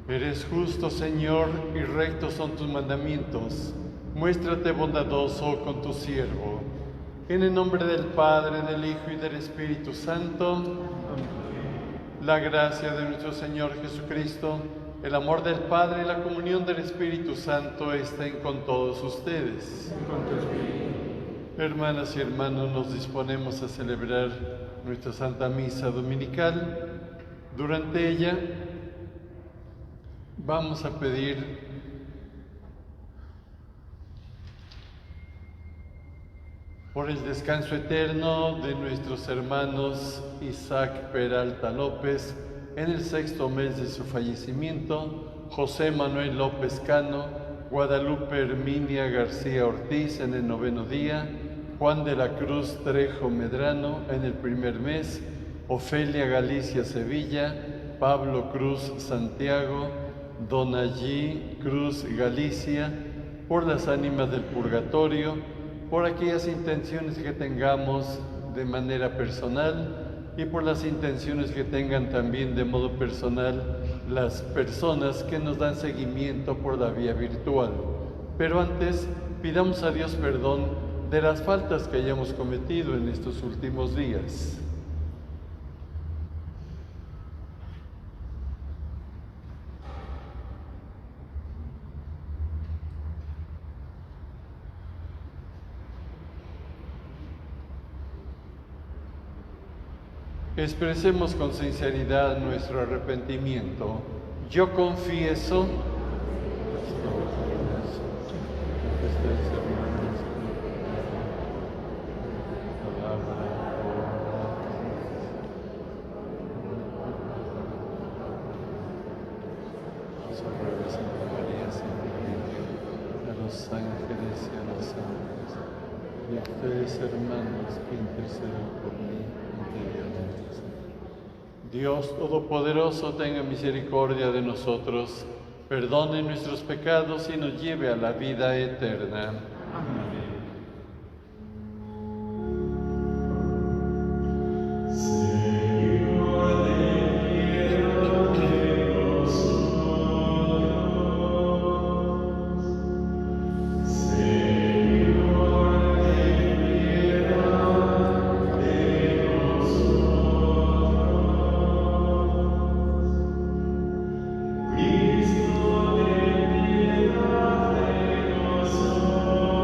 Eres justo, Señor, y rectos son tus mandamientos. Muéstrate bondadoso con tu siervo. En el nombre del Padre, del Hijo y del Espíritu Santo, la gracia de nuestro Señor Jesucristo, el amor del Padre y la comunión del Espíritu Santo estén con todos ustedes. Hermanas y hermanos, nos disponemos a celebrar nuestra Santa Misa Dominical. Durante ella vamos a pedir por el descanso eterno de nuestros hermanos Isaac Peralta López en el 6º mes de su fallecimiento, José Manuel López Cano, Guadalupe Herminia García Ortiz en el 9º día, Juan de la Cruz Trejo Medrano en el 1er mes, Ofelia Galicia Sevilla, Pablo Cruz Santiago, Donallí Cruz Galicia, por las ánimas del purgatorio, por aquellas intenciones que tengamos de manera personal y por las intenciones que tengan también de modo personal las personas que nos dan seguimiento por la vía virtual. Pero antes, pidamos a Dios perdón de las faltas que hayamos cometido en estos últimos días. Expresemos con sinceridad nuestro arrepentimiento. Yo confieso a los ángeles y a los santos, y a ustedes, hermanos, que intercedan por mí ante Dios. Dios Todopoderoso, tenga misericordia de nosotros, perdone nuestros pecados y nos lleve a la vida eterna. Amén. Cristo, ten piedad de nosotros.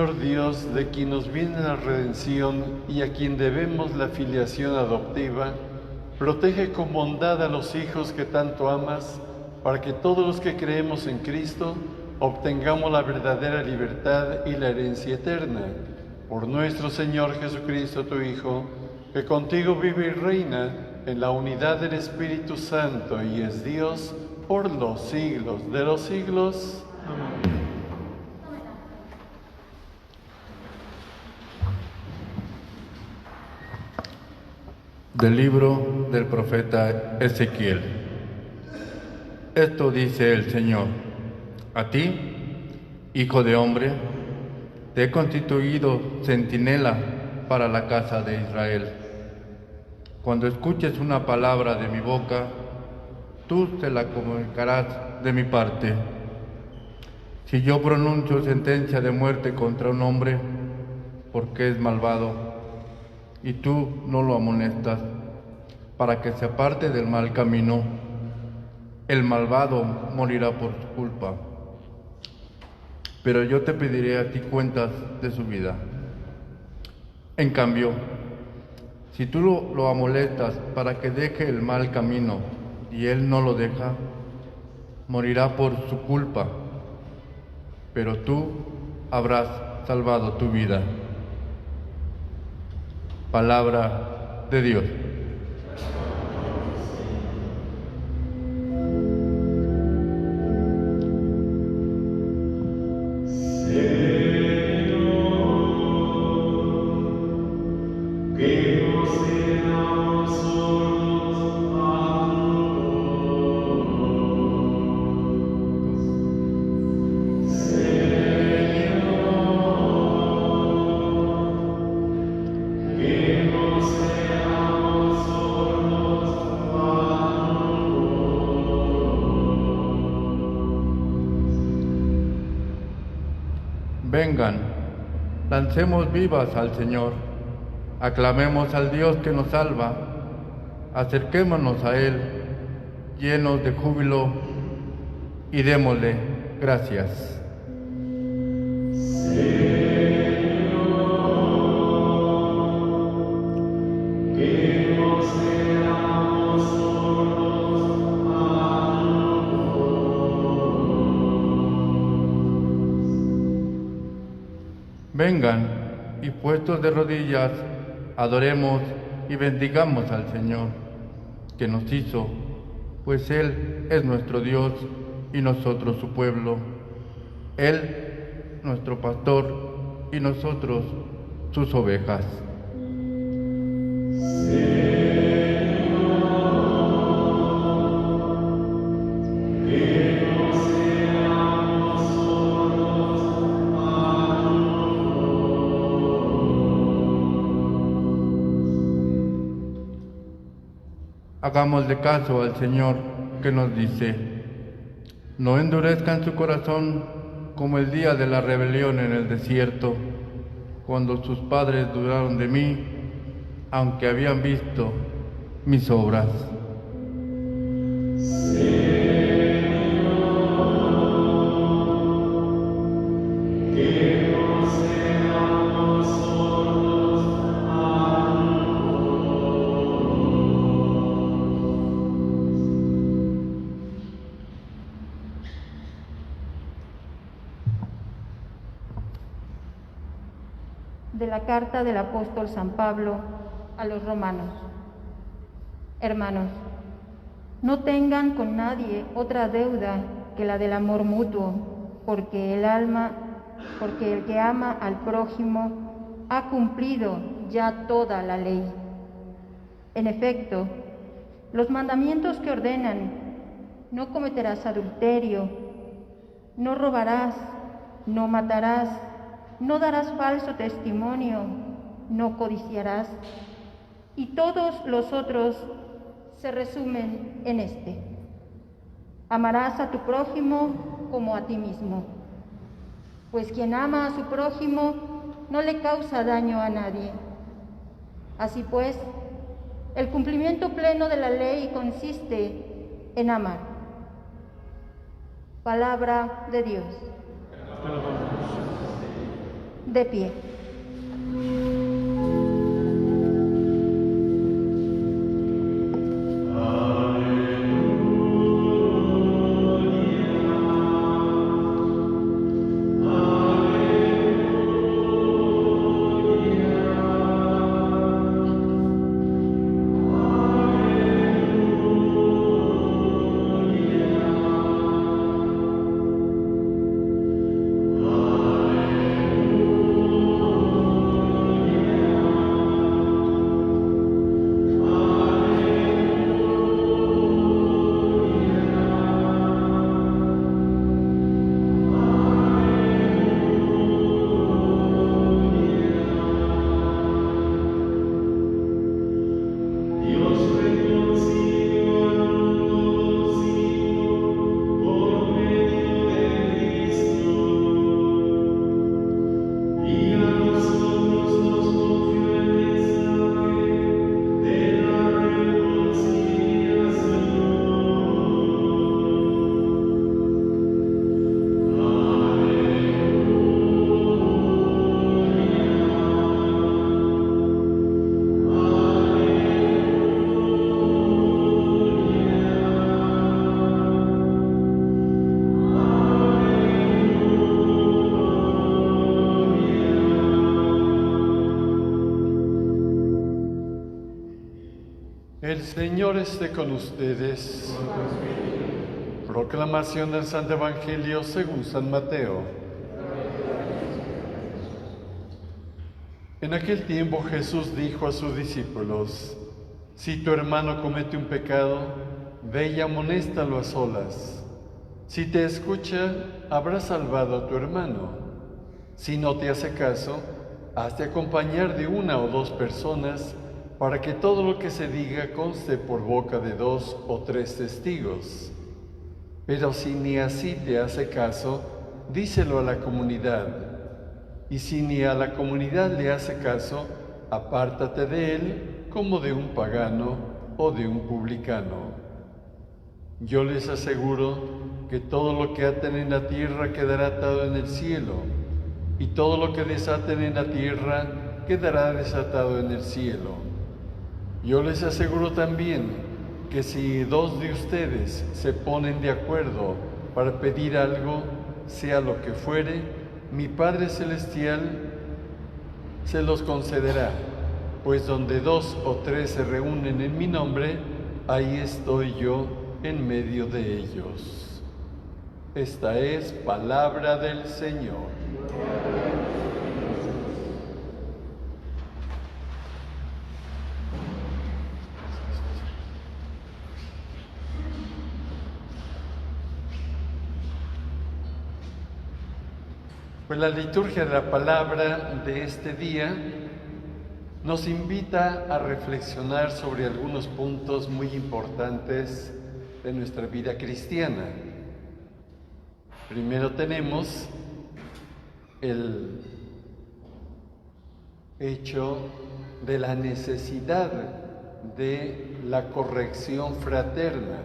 Señor Dios, de quien nos viene la redención y a quien debemos la filiación adoptiva, protege con bondad a los hijos que tanto amas, para que todos los que creemos en Cristo obtengamos la verdadera libertad y la herencia eterna. Por nuestro Señor Jesucristo, tu Hijo, que contigo vive y reina en la unidad del Espíritu Santo y es Dios por los siglos de los siglos. Amén. Del libro del profeta Ezequiel. Esto dice el Señor: a ti, hijo de hombre, te he constituido centinela para la casa de Israel. Cuando escuches una palabra de mi boca, tú se la comunicarás de mi parte. Si yo pronuncio sentencia de muerte contra un hombre, porque es malvado, y tú no lo amonestas, para que se aparte del mal camino, el malvado morirá por su culpa. Pero yo te pediré a ti cuentas de su vida. En cambio, si tú lo amonestas para que deje el mal camino, y él no lo deja, morirá por su culpa, pero tú habrás salvado tu vida. Palabra de Dios. Vengan, lancemos vivas al Señor, aclamemos al Dios que nos salva, acerquémonos a Él, llenos de júbilo, y démosle gracias. Vengan, y puestos de rodillas, adoremos y bendigamos al Señor, que nos hizo, pues Él es nuestro Dios y nosotros su pueblo. Él, nuestro pastor, y nosotros sus ovejas. Hagámosle caso al Señor que nos dice: no endurezcan su corazón como el día de la rebelión en el desierto, cuando sus padres dudaron de mí, aunque habían visto mis obras. De la carta del apóstol San Pablo a los romanos. Hermanos, no tengan con nadie otra deuda que la del amor mutuo, porque el que ama al prójimo ha cumplido ya toda la ley. En efecto, los mandamientos que ordenan: no cometerás adulterio, no robarás, no matarás, no darás falso testimonio, no codiciarás, y todos los otros se resumen en este: amarás a tu prójimo como a ti mismo. Pues quien ama a su prójimo no le causa daño a nadie. Así pues, el cumplimiento pleno de la ley consiste en amar. Palabra de Dios. De pie. El Señor esté con ustedes. Proclamación del Santo Evangelio según San Mateo. En aquel tiempo Jesús dijo a sus discípulos: si tu hermano comete un pecado, ve y amonéstalo a solas. Si te escucha, habrás salvado a tu hermano. Si no te hace caso, hazte acompañar de una o dos personas, para que todo lo que se diga conste por boca de 2 o 3 testigos. Pero si ni así te hace caso, díselo a la comunidad. Y si ni a la comunidad le hace caso, apártate de él como de un pagano o de un publicano. Yo les aseguro que todo lo que aten en la tierra quedará atado en el cielo, y todo lo que desaten en la tierra quedará desatado en el cielo. Yo les aseguro también que si 2 de ustedes se ponen de acuerdo para pedir algo, sea lo que fuere, mi Padre Celestial se los concederá, pues donde 2 o 3 se reúnen en mi nombre, ahí estoy yo en medio de ellos. Esta es palabra del Señor. Pues la liturgia de la palabra de este día nos invita a reflexionar sobre algunos puntos muy importantes de nuestra vida cristiana. Primero tenemos el hecho de la necesidad de la corrección fraterna.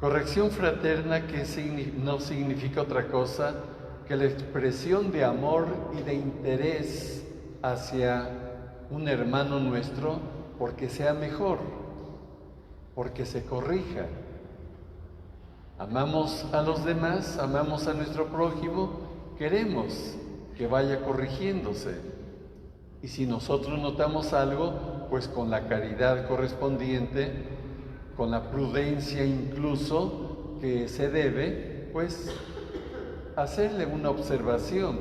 Corrección fraterna que no significa otra cosa que la expresión de amor y de interés hacia un hermano nuestro porque sea mejor, porque se corrija. Amamos a los demás, amamos a nuestro prójimo, queremos que vaya corrigiéndose. Y si nosotros notamos algo, pues con la caridad correspondiente, con la prudencia incluso que se debe, pues hacerle una observación,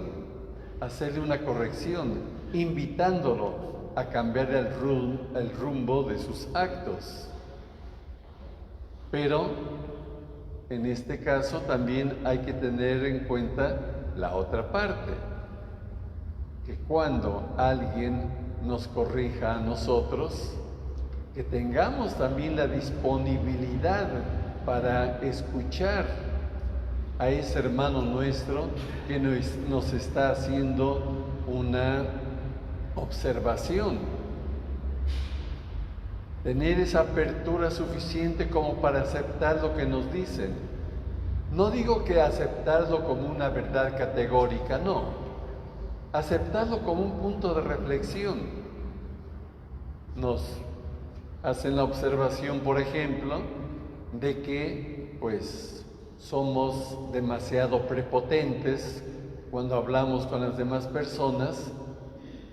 hacerle una corrección, invitándolo a cambiar el rumbo de sus actos. Pero en este caso también hay que tener en cuenta la otra parte, que cuando alguien nos corrija a nosotros, que tengamos también la disponibilidad para escuchar a ese hermano nuestro que nos está haciendo una observación. Tener esa apertura suficiente como para aceptar lo que nos dicen. No digo que aceptarlo como una verdad categórica, no, aceptarlo como un punto de reflexión. Nos hacen la observación, por ejemplo, de que pues somos demasiado prepotentes cuando hablamos con las demás personas,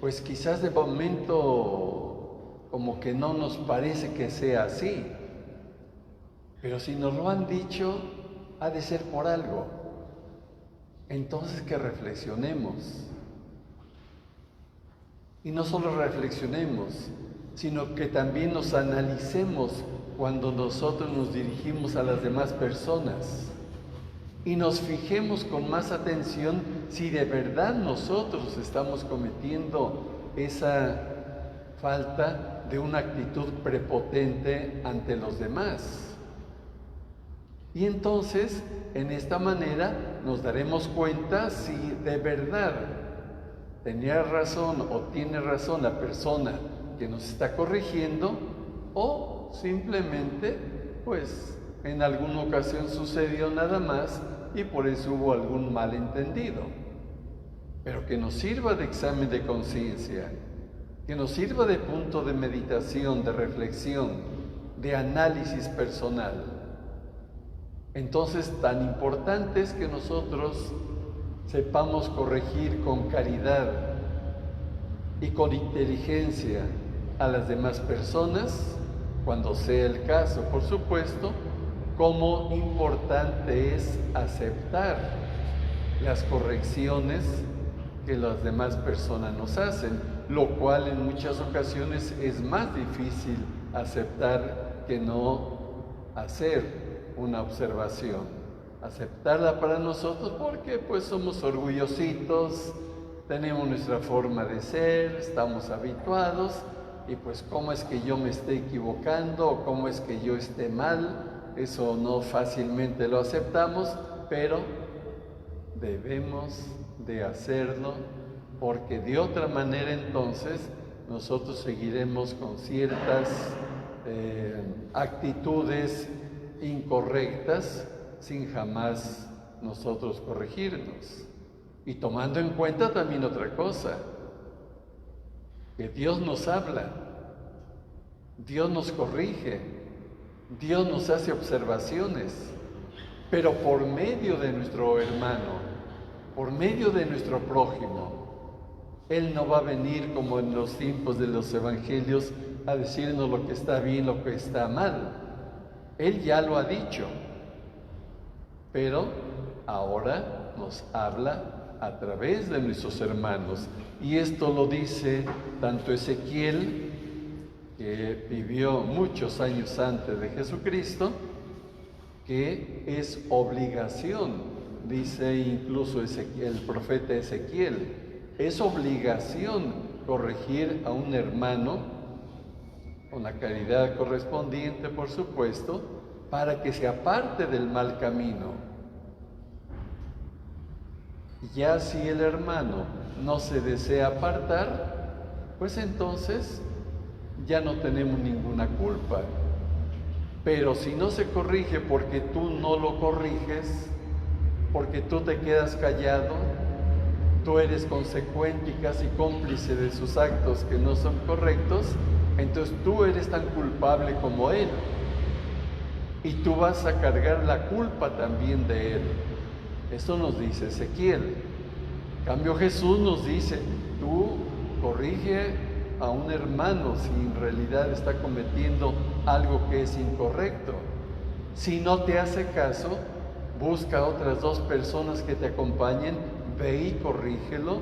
pues quizás de momento como que no nos parece que sea así, pero si nos lo han dicho, ha de ser por algo. Entonces que reflexionemos. Y no solo reflexionemos, sino que también nos analicemos cuando nosotros nos dirigimos a las demás personas y nos fijemos con más atención si de verdad nosotros estamos cometiendo esa falta de una actitud prepotente ante los demás. Y entonces, en esta manera, nos daremos cuenta si de verdad tenía razón o tiene razón la persona que nos está corrigiendo, o simplemente, pues, en alguna ocasión sucedió nada más y por eso hubo algún malentendido. Pero que nos sirva de examen de conciencia, que nos sirva de punto de meditación, de reflexión, de análisis personal. Entonces, tan importante es que nosotros sepamos corregir con caridad y con inteligencia a las demás personas, cuando sea el caso, por supuesto, como importante es aceptar las correcciones que las demás personas nos hacen, lo cual en muchas ocasiones es más difícil aceptar que no hacer una observación. Aceptarla para nosotros porque pues somos orgullositos, tenemos nuestra forma de ser, estamos habituados y pues cómo es que yo me esté equivocando o cómo es que yo esté mal, eso no fácilmente lo aceptamos, pero debemos de hacerlo porque de otra manera entonces nosotros seguiremos con ciertas actitudes incorrectas sin jamás nosotros corregirnos. Y tomando en cuenta también otra cosa, que Dios nos habla, Dios nos corrige, Dios nos hace observaciones, pero por medio de nuestro hermano, por medio de nuestro prójimo. Él no va a venir como en los tiempos de los evangelios a decirnos lo que está bien, lo que está mal. Él ya lo ha dicho, pero ahora nos habla a través de nuestros hermanos. Y esto lo dice tanto Ezequiel, que vivió muchos años antes de Jesucristo, que es obligación, dice incluso el profeta Ezequiel, es obligación corregir a un hermano con la caridad correspondiente, por supuesto, para que se aparte del mal camino. Ya si el hermano no se desea apartar, pues entonces ya no tenemos ninguna culpa. Pero si no se corrige porque tú no lo corriges, porque tú te quedas callado, tú eres consecuente y casi cómplice de sus actos que no son correctos, entonces tú eres tan culpable como él. Y tú vas a cargar la culpa también de él. Eso nos dice Ezequiel. En cambio Jesús nos dice, tú corrige a un hermano si en realidad está cometiendo algo que es incorrecto. Si no te hace caso, busca a otras dos personas que te acompañen, ve y corrígelo,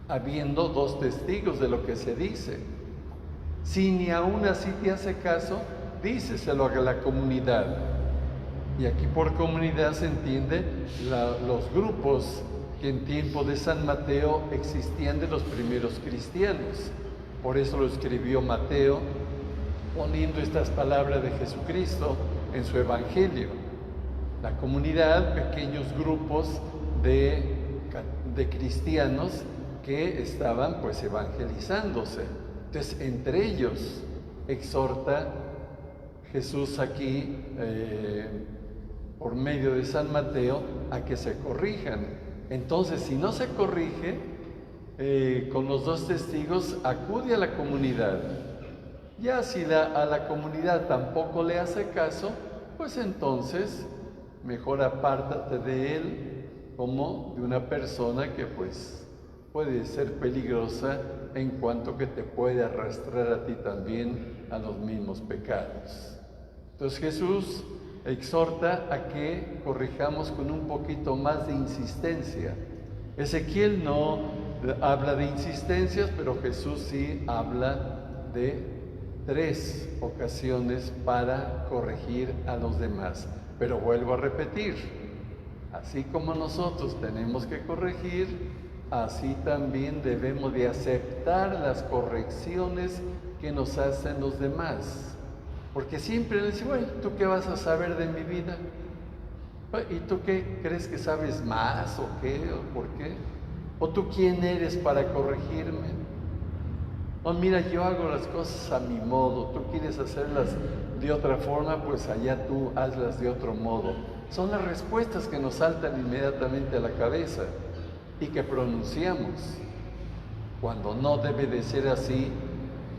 habiendo dos testigos de lo que se dice. Si ni aún así te hace caso, díceselo a la comunidad. Y aquí por comunidad se entiende los grupos que en tiempo de San Mateo existían de los primeros cristianos. Por eso lo escribió Mateo, poniendo estas palabras de Jesucristo en su Evangelio. La comunidad, pequeños grupos de cristianos que estaban pues evangelizándose. Entonces, entre ellos exhorta Jesús aquí, por medio de San Mateo, a que se corrijan. Entonces, si no se corrige, con los 2 testigos, acude a la comunidad. Ya si a la comunidad tampoco le hace caso, pues entonces mejor apártate de él como de una persona que pues puede ser peligrosa en cuanto que te puede arrastrar a ti también a los mismos pecados. Entonces Jesús exhorta a que corrijamos con un poquito más de insistencia. Ezequiel no habla de insistencias, pero Jesús sí habla de 3 ocasiones para corregir a los demás. Pero vuelvo a repetir, así como nosotros tenemos que corregir, así también debemos de aceptar las correcciones que nos hacen los demás. Porque siempre les digo, ¿tú qué vas a saber de mi vida? ¿Y tú qué crees que sabes más o qué o por qué? ¿O tú quién eres para corregirme? No, mira, yo hago las cosas a mi modo, tú quieres hacerlas de otra forma, pues allá tú hazlas de otro modo. Son las respuestas que nos saltan inmediatamente a la cabeza y que pronunciamos, cuando no debe de ser así,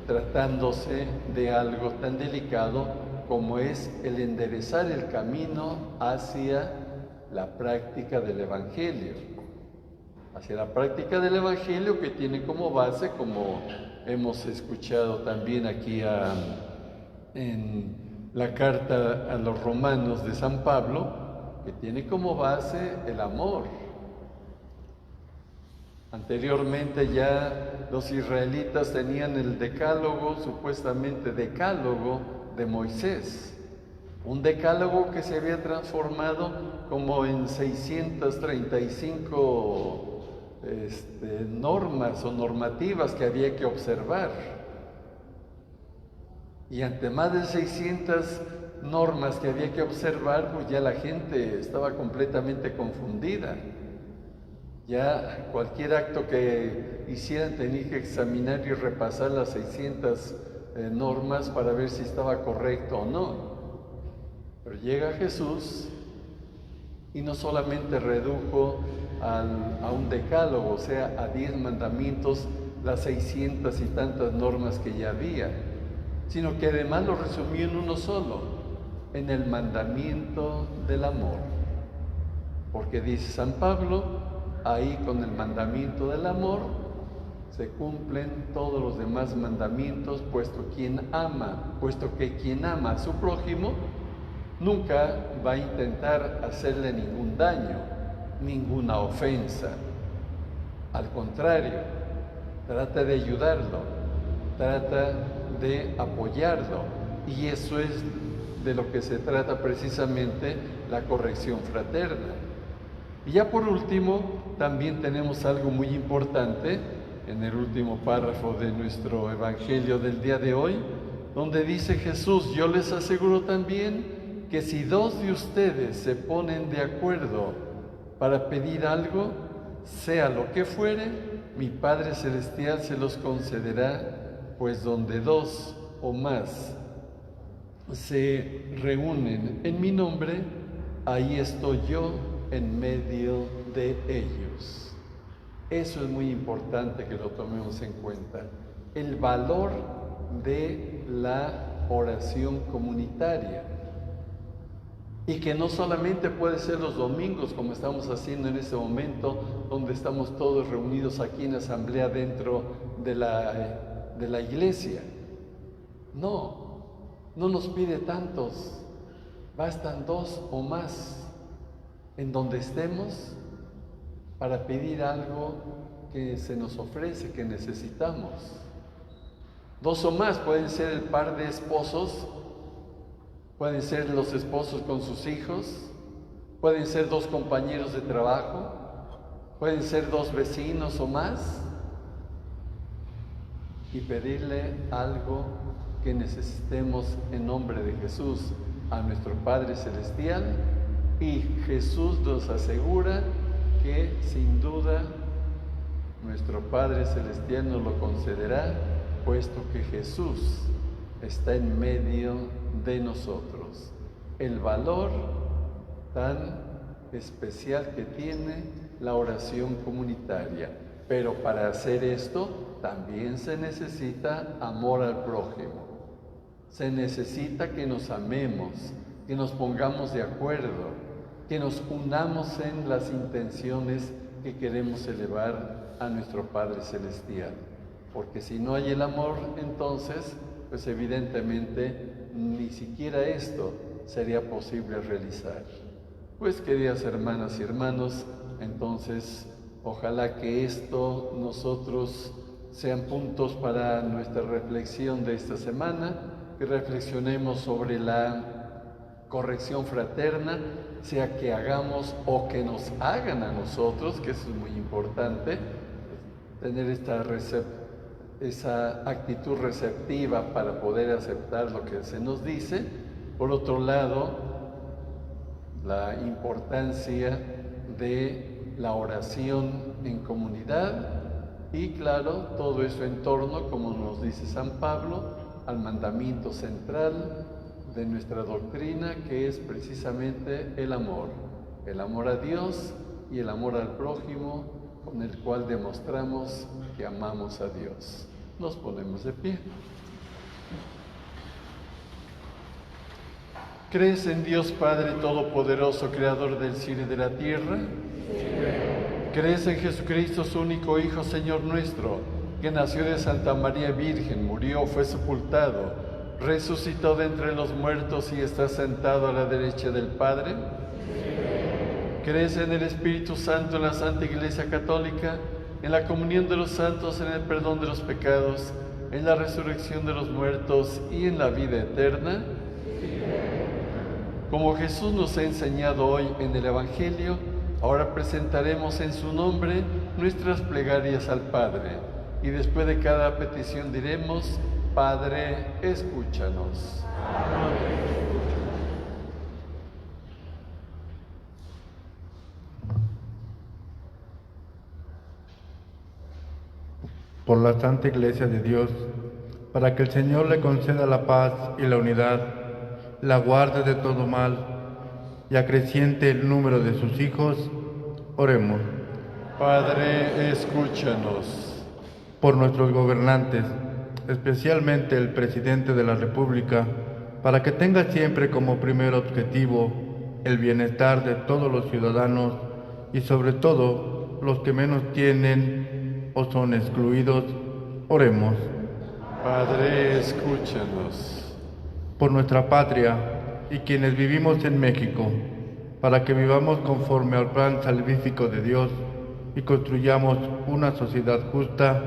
tratándose de algo tan delicado como es el enderezar el camino hacia la práctica del Evangelio. Hacia la práctica del Evangelio, que tiene como base, como hemos escuchado también aquí en la carta a los Romanos de San Pablo, que tiene como base el amor. Anteriormente ya los israelitas tenían el decálogo, supuestamente decálogo de Moisés, un decálogo que se había transformado como en 635 normas o normativas que había que observar. Y ante más de 600 normas que había que observar, pues ya la gente estaba completamente confundida. Ya cualquier acto que hicieran tenía que examinar y repasar las 600 normas para ver si estaba correcto o no. Pero llega Jesús y no solamente redujo a un decálogo, o sea, a 10 mandamientos, las 600 y tantas normas que ya había, sino que además lo resumió en uno solo, en el mandamiento del amor. Porque dice San Pablo, ahí con el mandamiento del amor se cumplen todos los demás mandamientos, puesto que quien ama a su prójimo nunca va a intentar hacerle ningún daño, ninguna ofensa. Al contrario, trata de ayudarlo, trata de apoyarlo, y eso es de lo que se trata precisamente la corrección fraterna. Y ya por último, también tenemos algo muy importante en el último párrafo de nuestro Evangelio del día de hoy, donde dice Jesús: yo les aseguro también que si 2 de ustedes se ponen de acuerdo para pedir algo, sea lo que fuere, mi Padre Celestial se los concederá, pues donde 2 o más se reúnen en mi nombre, ahí estoy yo en medio de ellos. Eso es muy importante que lo tomemos en cuenta. El valor de la oración comunitaria. Y que no solamente puede ser los domingos, como estamos haciendo en este momento, donde estamos todos reunidos aquí en asamblea dentro de la iglesia. No nos pide tantos, bastan 2 o más en donde estemos para pedir algo que se nos ofrece, que necesitamos. 2 o más pueden ser el par de esposos, pueden ser los esposos con sus hijos, pueden ser 2 compañeros de trabajo, pueden ser 2 vecinos o más, y pedirle algo que necesitemos en nombre de Jesús a nuestro Padre Celestial, y Jesús nos asegura que sin duda nuestro Padre Celestial nos lo concederá, puesto que Jesús está en medio de nosotros. El valor tan especial que tiene la oración comunitaria. Pero para hacer esto también se necesita amor al prójimo. Se necesita que nos amemos, que nos pongamos de acuerdo, que nos unamos en las intenciones que queremos elevar a nuestro Padre Celestial. Porque si no hay el amor, entonces, pues evidentemente ni siquiera esto sería posible realizar. Pues queridas hermanas y hermanos, entonces ojalá que esto nosotros sean puntos para nuestra reflexión de esta semana, que reflexionemos sobre la corrección fraterna, sea que hagamos o que nos hagan a nosotros, que eso es muy importante, tener esa actitud receptiva para poder aceptar lo que se nos dice. Por otro lado, la importancia de la oración en comunidad y, claro, todo eso en torno, como nos dice San Pablo, al mandamiento central de nuestra doctrina, que es precisamente el amor a Dios y el amor al prójimo, con el cual demostramos que amamos a Dios. Nos ponemos de pie. ¿Crees en Dios Padre Todopoderoso, Creador del cielo y de la tierra? ¿Crees en Jesucristo, su único Hijo, Señor nuestro, que nació de Santa María Virgen, murió, fue sepultado, resucitó de entre los muertos y está sentado a la derecha del Padre? ¿Crees en el Espíritu Santo, en la Santa Iglesia Católica, en la comunión de los santos, en el perdón de los pecados, en la resurrección de los muertos y en la vida eterna? Como Jesús nos ha enseñado hoy en el Evangelio, ahora presentaremos en su nombre nuestras plegarias al Padre. Y después de cada petición diremos: Padre, escúchanos. Por la Santa Iglesia de Dios, para que el Señor le conceda la paz y la unidad, la guarde de todo mal y acreciente el número de sus hijos, oremos. Padre, escúchanos. Por nuestros gobernantes, especialmente el presidente de la República, para que tenga siempre como primer objetivo el bienestar de todos los ciudadanos y sobre todo los que menos tienen o son excluidos, oremos. Padre, escúchanos. Por nuestra patria y quienes vivimos en México, para que vivamos conforme al plan salvífico de Dios y construyamos una sociedad justa,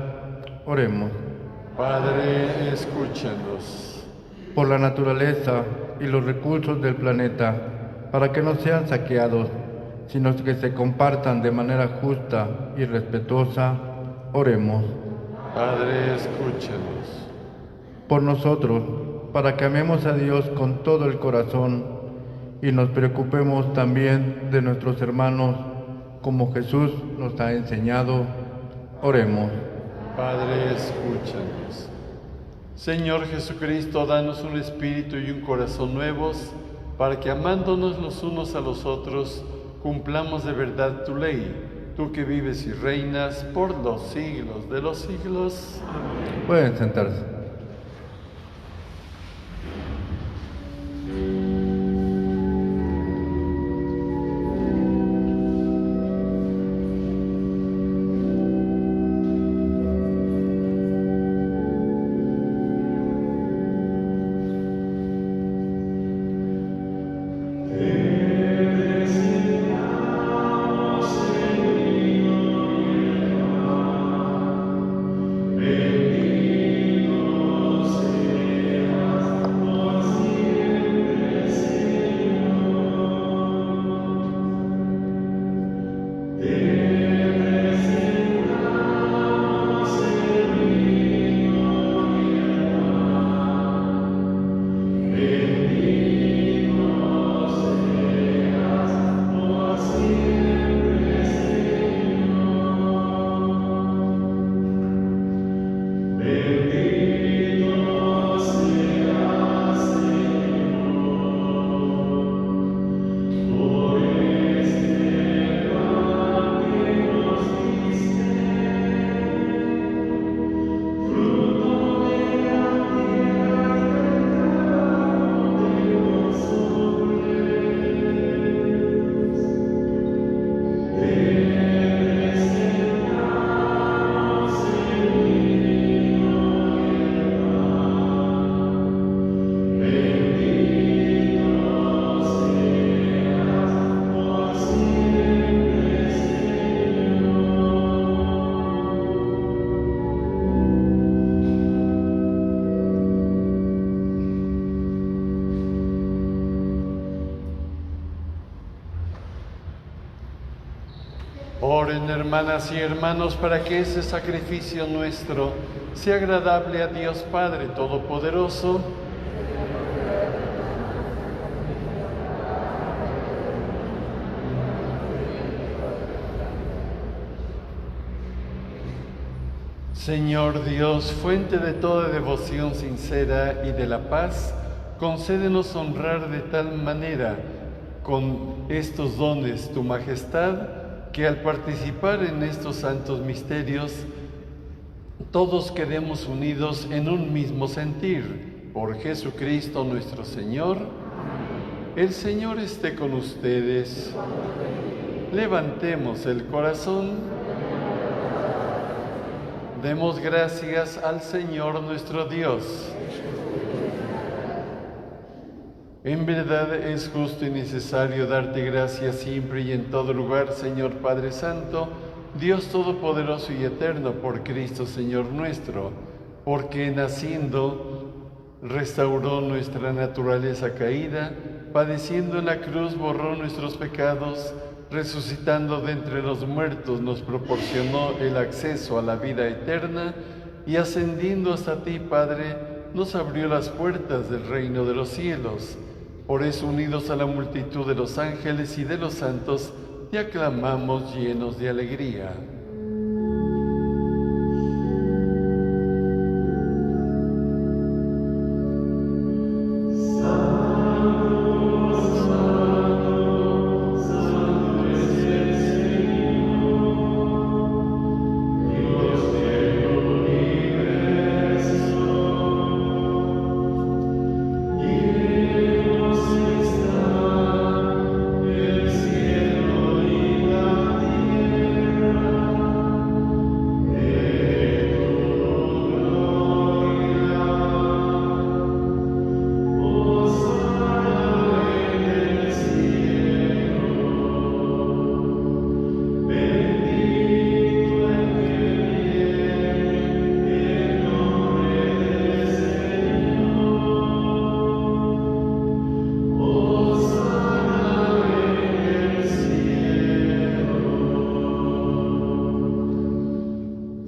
oremos. Padre, escúchanos. Por la naturaleza y los recursos del planeta, para que no sean saqueados, sino que se compartan de manera justa y respetuosa, oremos. Padre, escúchanos. Por nosotros, para que amemos a Dios con todo el corazón y nos preocupemos también de nuestros hermanos, como Jesús nos ha enseñado, oremos. Padre, escúchanos. Señor Jesucristo, danos un espíritu y un corazón nuevos, para que amándonos los unos a los otros, cumplamos de verdad tu ley, tú que vives y reinas por los siglos de los siglos. Pueden sentarse. Oren, hermanas y hermanos, para que ese sacrificio nuestro sea agradable a Dios Padre Todopoderoso. Señor Dios, fuente de toda devoción sincera y de la paz, concédenos honrar de tal manera con estos dones tu majestad, que al participar en estos santos misterios, todos quedemos unidos en un mismo sentir. Por Jesucristo nuestro Señor. El Señor esté con ustedes. Levantemos el corazón. Demos gracias al Señor nuestro Dios. En verdad es justo y necesario darte gracias siempre y en todo lugar, Señor Padre Santo, Dios Todopoderoso y Eterno, por Cristo Señor nuestro, porque naciendo restauró nuestra naturaleza caída, padeciendo en la cruz borró nuestros pecados, resucitando de entre los muertos nos proporcionó el acceso a la vida eterna y ascendiendo hasta ti, Padre, nos abrió las puertas del reino de los cielos. Por eso, unidos a la multitud de los ángeles y de los santos, te aclamamos llenos de alegría.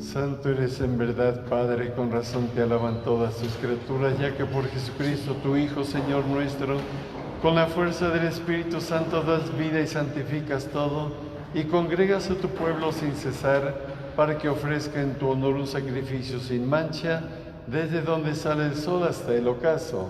Santo eres en verdad, Padre, con razón te alaban todas tus criaturas, ya que por Jesucristo, tu Hijo, Señor nuestro, con la fuerza del Espíritu Santo das vida y santificas todo, y congregas a tu pueblo sin cesar, para que ofrezca en tu honor un sacrificio sin mancha, desde donde sale el sol hasta el ocaso.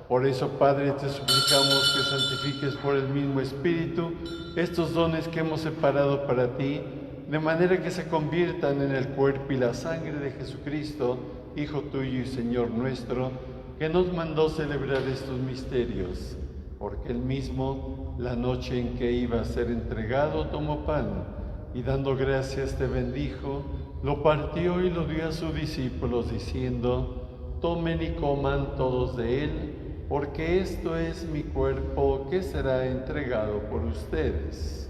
Por eso, Padre, te suplicamos que santifiques por el mismo Espíritu estos dones que hemos separado para ti, de manera que se conviertan en el cuerpo y la sangre de Jesucristo, Hijo tuyo y Señor nuestro, que nos mandó celebrar estos misterios. Porque él mismo, la noche en que iba a ser entregado, tomó pan, y dando gracias te bendijo, lo partió y lo dio a sus discípulos, diciendo: tomen y coman todos de él, porque esto es mi cuerpo que será entregado por ustedes.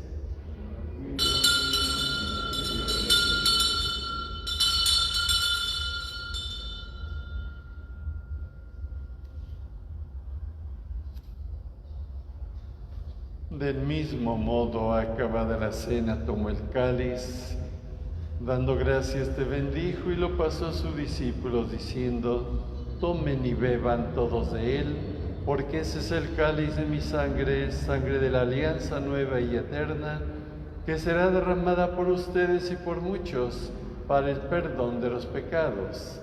Del mismo modo, acabada la cena, tomó el cáliz, dando gracias te bendijo y lo pasó a sus discípulos, diciendo: tomen y beban todos de él, porque ese es el cáliz de mi sangre, sangre de la alianza nueva y eterna, que será derramada por ustedes y por muchos para el perdón de los pecados.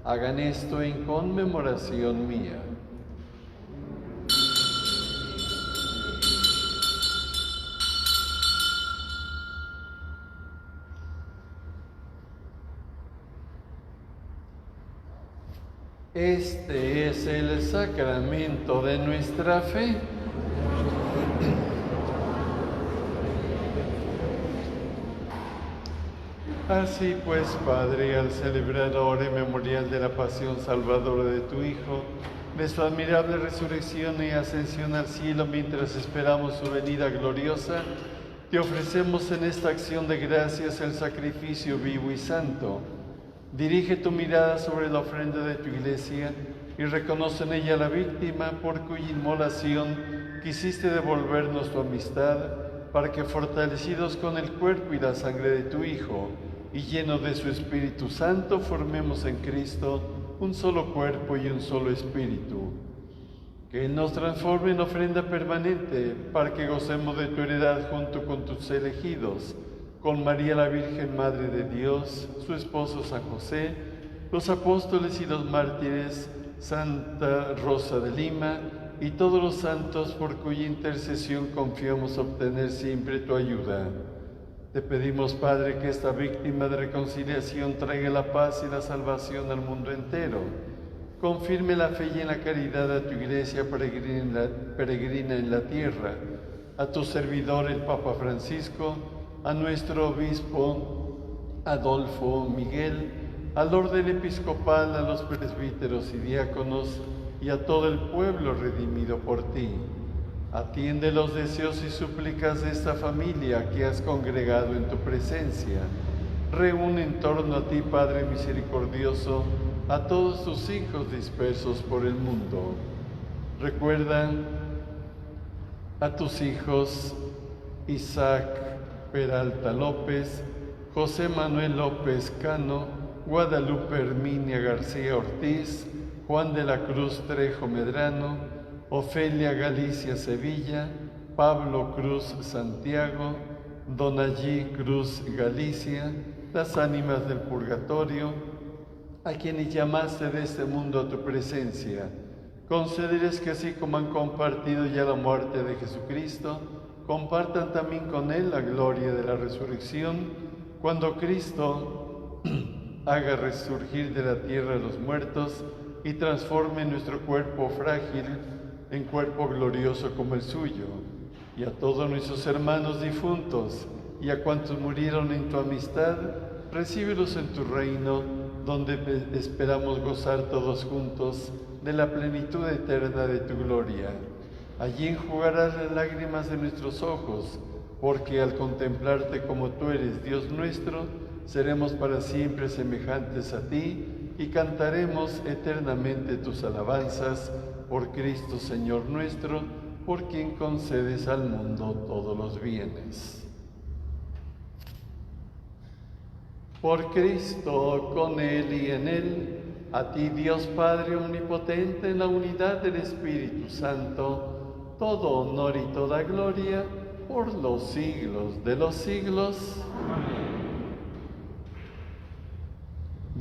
Hagan esto en conmemoración mía. Este es el sacramento de nuestra fe. Así pues, Padre, al celebrar ahora el memorial de la pasión salvadora de tu Hijo, de su admirable resurrección y ascensión al cielo mientras esperamos su venida gloriosa, te ofrecemos en esta acción de gracias el sacrificio vivo y santo. Dirige tu mirada sobre la ofrenda de tu Iglesia y reconoce en ella la víctima por cuya inmolación quisiste devolvernos tu amistad, para que fortalecidos con el cuerpo y la sangre de tu Hijo, y llenos de su Espíritu Santo, formemos en Cristo un solo cuerpo y un solo espíritu. Que Él nos transforme en ofrenda permanente, para que gocemos de tu heredad junto con tus elegidos, con María la Virgen, Madre de Dios, su esposo San José, los apóstoles y los mártires, Santa Rosa de Lima, y todos los santos por cuya intercesión confiamos obtener siempre tu ayuda. Te pedimos, Padre, que esta víctima de reconciliación traiga la paz y la salvación al mundo entero. Confirme la fe y en la caridad a tu Iglesia peregrina en la tierra, a tu servidor el Papa Francisco, a nuestro obispo Adolfo Miguel, al orden episcopal, a los presbíteros y diáconos, y a todo el pueblo redimido por ti. Atiende los deseos y súplicas de esta familia que has congregado en tu presencia. Reúne en torno a ti, Padre misericordioso, a todos tus hijos dispersos por el mundo. Recuerda a tus hijos Isaac Peralta López, José Manuel López Cano, Guadalupe Herminia García Ortiz, Juan de la Cruz Trejo Medrano, Ofelia Galicia Sevilla, Pablo Cruz Santiago, Donallí Cruz Galicia, las ánimas del purgatorio, a quienes llamaste de este mundo a tu presencia. Concédeles que así como han compartido ya la muerte de Jesucristo, compartan también con Él la gloria de la resurrección, cuando Cristo haga resurgir de la tierra a los muertos y transforme nuestro cuerpo frágil en cuerpo glorioso como el suyo. Y a todos nuestros hermanos difuntos y a cuantos murieron en tu amistad, recíbelos en tu reino, donde esperamos gozar todos juntos de la plenitud eterna de tu gloria. Allí enjugarás las lágrimas de nuestros ojos, porque al contemplarte como tú eres, Dios nuestro, seremos para siempre semejantes a ti y cantaremos eternamente tus alabanzas por Cristo Señor nuestro, por quien concedes al mundo todos los bienes. Por Cristo, con Él y en Él, a ti Dios Padre omnipotente, en la unidad del Espíritu Santo, todo honor y toda gloria por los siglos de los siglos. Amén.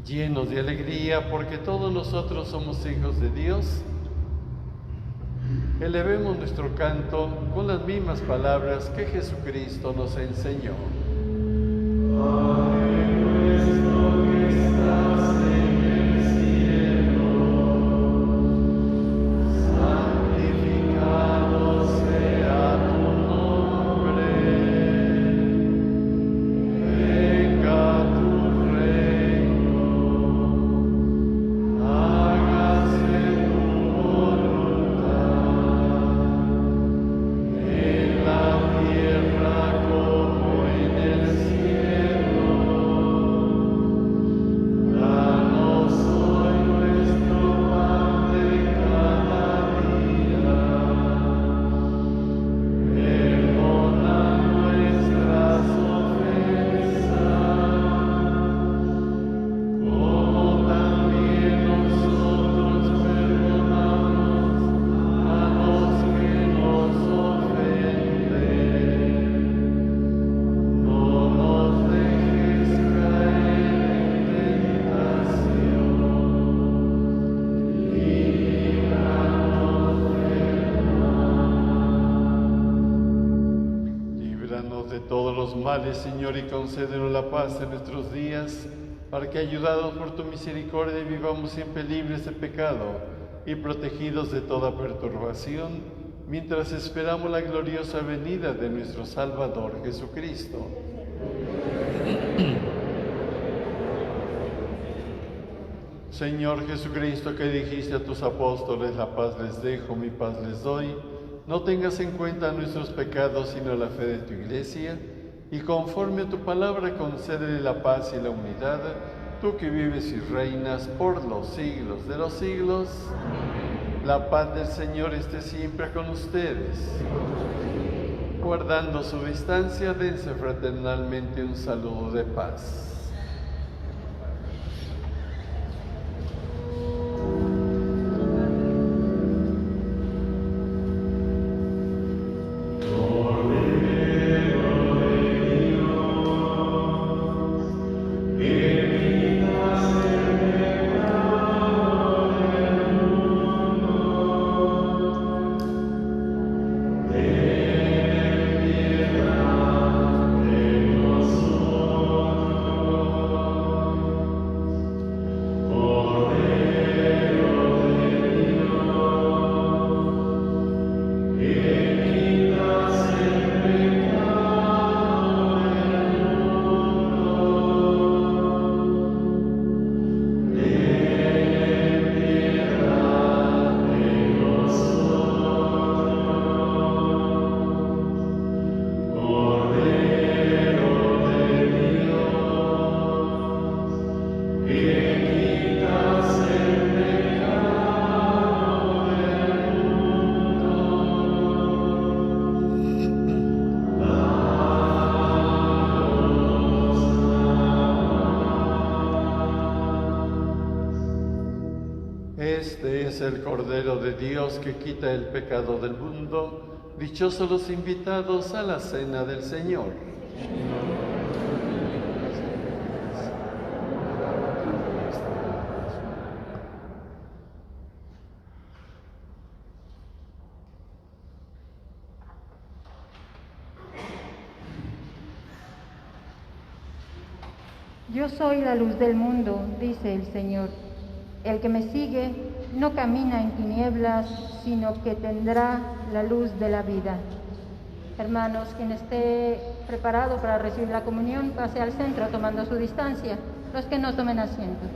Llenos de alegría porque todos nosotros somos hijos de Dios, elevemos nuestro canto con las mismas palabras que Jesucristo nos enseñó. Padre nuestro que estás en el cielo, santificado sea tu nombre. Venga tu reino, hágase tu voluntad, en la tierra como en el cielo. Danos hoy nuestro pan de cada día. Perdona nuestras ofensas, como también nosotros perdonamos a los que nos ofenden. No nos dejes caer en tentación, y líbranos del mal. Líbranos de todos los males, Señor, y concédenos la paz en nuestros días, para que, ayudados por tu misericordia, vivamos siempre libres de pecado y protegidos de toda perturbación, mientras esperamos la gloriosa venida de nuestro Salvador Jesucristo. Señor Jesucristo, que dijiste a tus apóstoles, la paz les dejo, mi paz les doy, no tengas en cuenta nuestros pecados, sino la fe de tu Iglesia, y conforme a tu palabra concédele la paz y la unidad, tú que vives y reinas por los siglos de los siglos. Amén. La paz del Señor esté siempre con ustedes. guardando su distancia, dense fraternalmente un saludo de paz. Este es el Cordero de Dios que quita el pecado del mundo. Dichosos los invitados a la cena del Señor. Yo soy la luz del mundo, dice el Señor. El que me sigue no camina en tinieblas, sino que tendrá la luz de la vida. Hermanos, quien esté preparado para recibir la comunión, pase al centro tomando su distancia. Los que no, tomen asiento.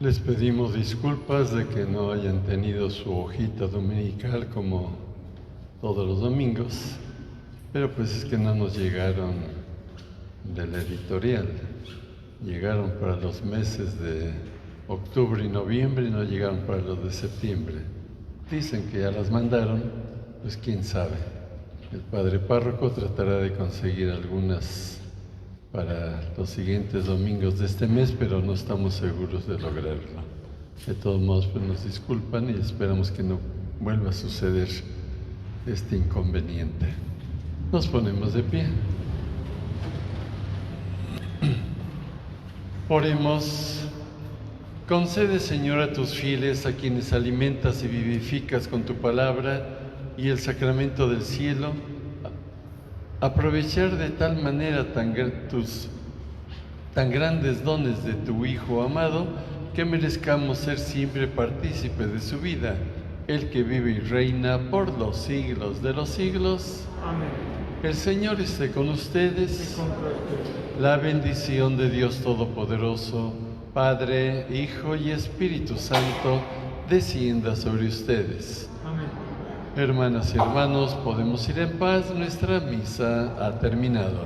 Les pedimos disculpas de que no hayan tenido su hojita dominical como todos los domingos, pero pues es que no nos llegaron de la editorial. Llegaron para los meses de octubre y noviembre y no llegaron para los de septiembre. Dicen que ya las mandaron, pues quién sabe. El padre párroco tratará de conseguir algunas para los siguientes domingos de este mes, pero no estamos seguros de lograrlo. De todos modos, pues nos disculpan y esperamos que no vuelva a suceder este inconveniente. Nos ponemos de pie. Oremos. Concede, Señor, a tus fieles, a quienes alimentas y vivificas con tu palabra y el sacramento del cielo, aprovechar de tal manera tan grandes dones de tu Hijo amado, que merezcamos ser siempre partícipes de su vida, el que vive y reina por los siglos de los siglos. Amén. El Señor esté con ustedes. Y con tu espíritu. La bendición de Dios Todopoderoso, Padre, Hijo y Espíritu Santo, descienda sobre ustedes. Amén. Hermanas y hermanos, podemos ir en paz. Nuestra misa ha terminado.